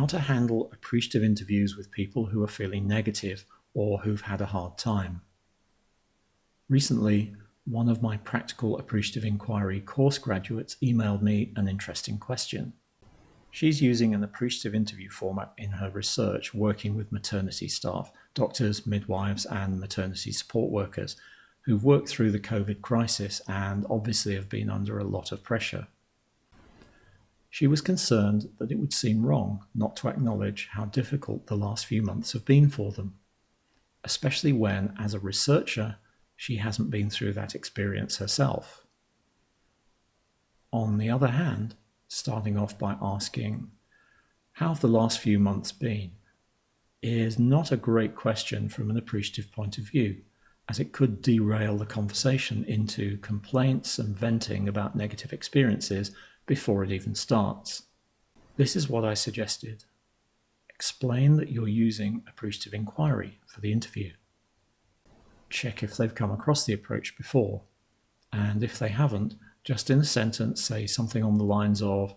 how to handle appreciative interviews with people who are feeling negative or who've had a hard time. Recently, one of my Practical Appreciative Inquiry course graduates emailed me an interesting question. She's using an appreciative interview format in her research working with maternity staff, doctors, midwives, and maternity support workers who've worked through the COVID crisis and obviously have been under a lot of pressure. She was concerned that it would seem wrong not to acknowledge how difficult the last few months have been for them, especially when, as a researcher, she hasn't been through that experience herself. On the other hand, starting off by asking, how have the last few months been, is not a great question from an appreciative point of view, as it could derail the conversation into complaints and venting about negative experiences before it even starts. This is what I suggested. Explain that you're using appreciative inquiry for the interview. Check if they've come across the approach before, and if they haven't, just in a sentence say something on the lines of,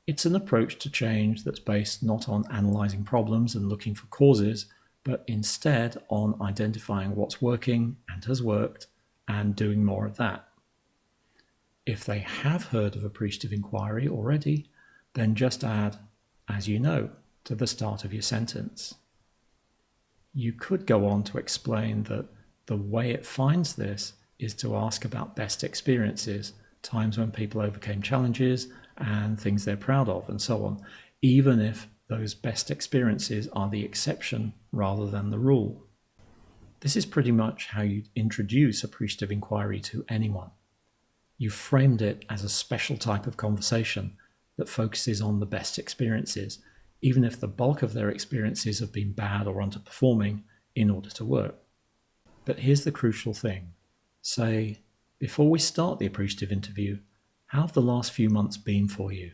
it's an approach to change that's based not on analyzing problems and looking for causes, but instead on identifying what's working and has worked and doing more of that. If they have heard of appreciative inquiry already, then just add, as you know, to the start of your sentence. You could go on to explain that the way it finds this is to ask about best experiences, times when people overcame challenges and things they're proud of, and so on, even if those best experiences are the exception rather than the rule. This is pretty much how you introduce appreciative inquiry to anyone. You framed it as a special type of conversation that focuses on the best experiences, even if the bulk of their experiences have been bad or underperforming, in order to work. But here's the crucial thing. Say, before we start the appreciative interview, how have the last few months been for you?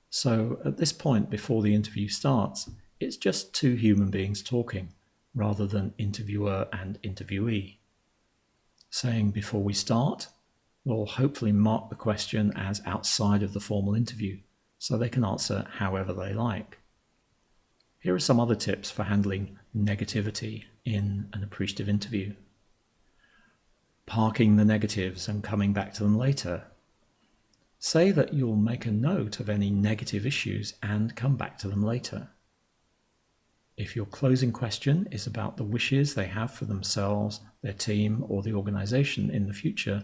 So at this point before the interview starts, it's just two human beings talking, rather than interviewer and interviewee. Saying before we start will hopefully mark the question as outside of the formal interview, so they can answer however they like. Here are some other tips for handling negativity in an appreciative interview. Parking the negatives and coming back to them later. Say that you'll make a note of any negative issues and come back to them later. If your closing question is about the wishes they have for themselves, their team, or the organization in the future,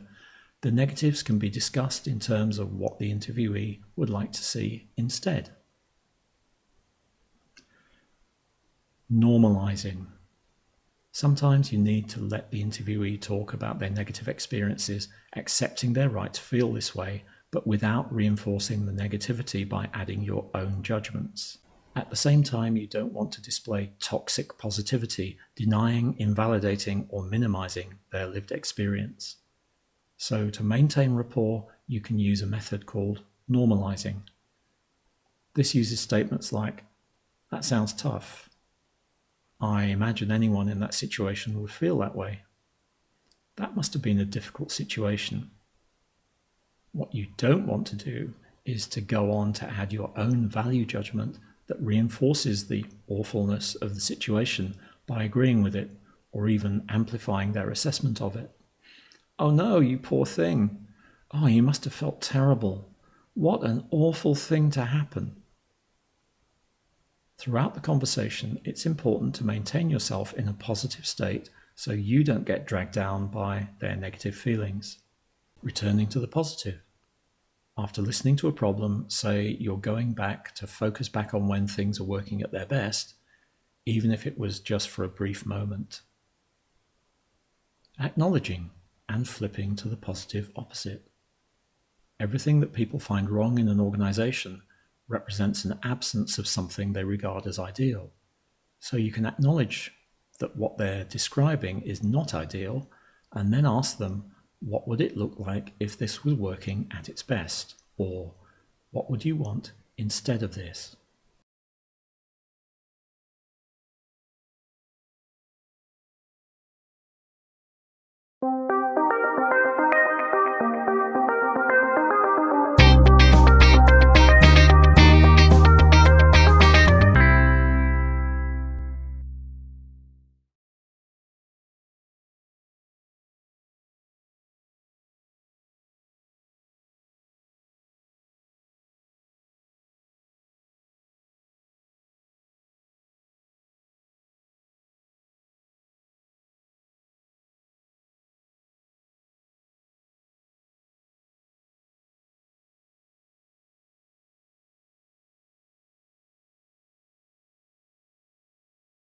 the negatives can be discussed in terms of what the interviewee would like to see instead. Normalizing. Sometimes you need to let the interviewee talk about their negative experiences, accepting their right to feel this way, but without reinforcing the negativity by adding your own judgments. At the same time, you don't want to display toxic positivity, denying, invalidating, or minimizing their lived experience. So to maintain rapport, you can use a method called normalizing. This uses statements like, that sounds tough. I imagine anyone in that situation would feel that way. That must have been a difficult situation. What you don't want to do is to go on to add your own value judgment that reinforces the awfulness of the situation by agreeing with it or even amplifying their assessment of it. Oh no, you poor thing. Oh, you must have felt terrible. What an awful thing to happen. Throughout the conversation, it's important to maintain yourself in a positive state so you don't get dragged down by their negative feelings. Returning to the positive. After listening to a problem, say you're going back to focus back on when things are working at their best, even if it was just for a brief moment. Acknowledging and flipping to the positive opposite. Everything that people find wrong in an organization represents an absence of something they regard as ideal. So you can acknowledge that what they're describing is not ideal, and then ask them, what would it look like if this was working at its best? Or what would you want instead of this?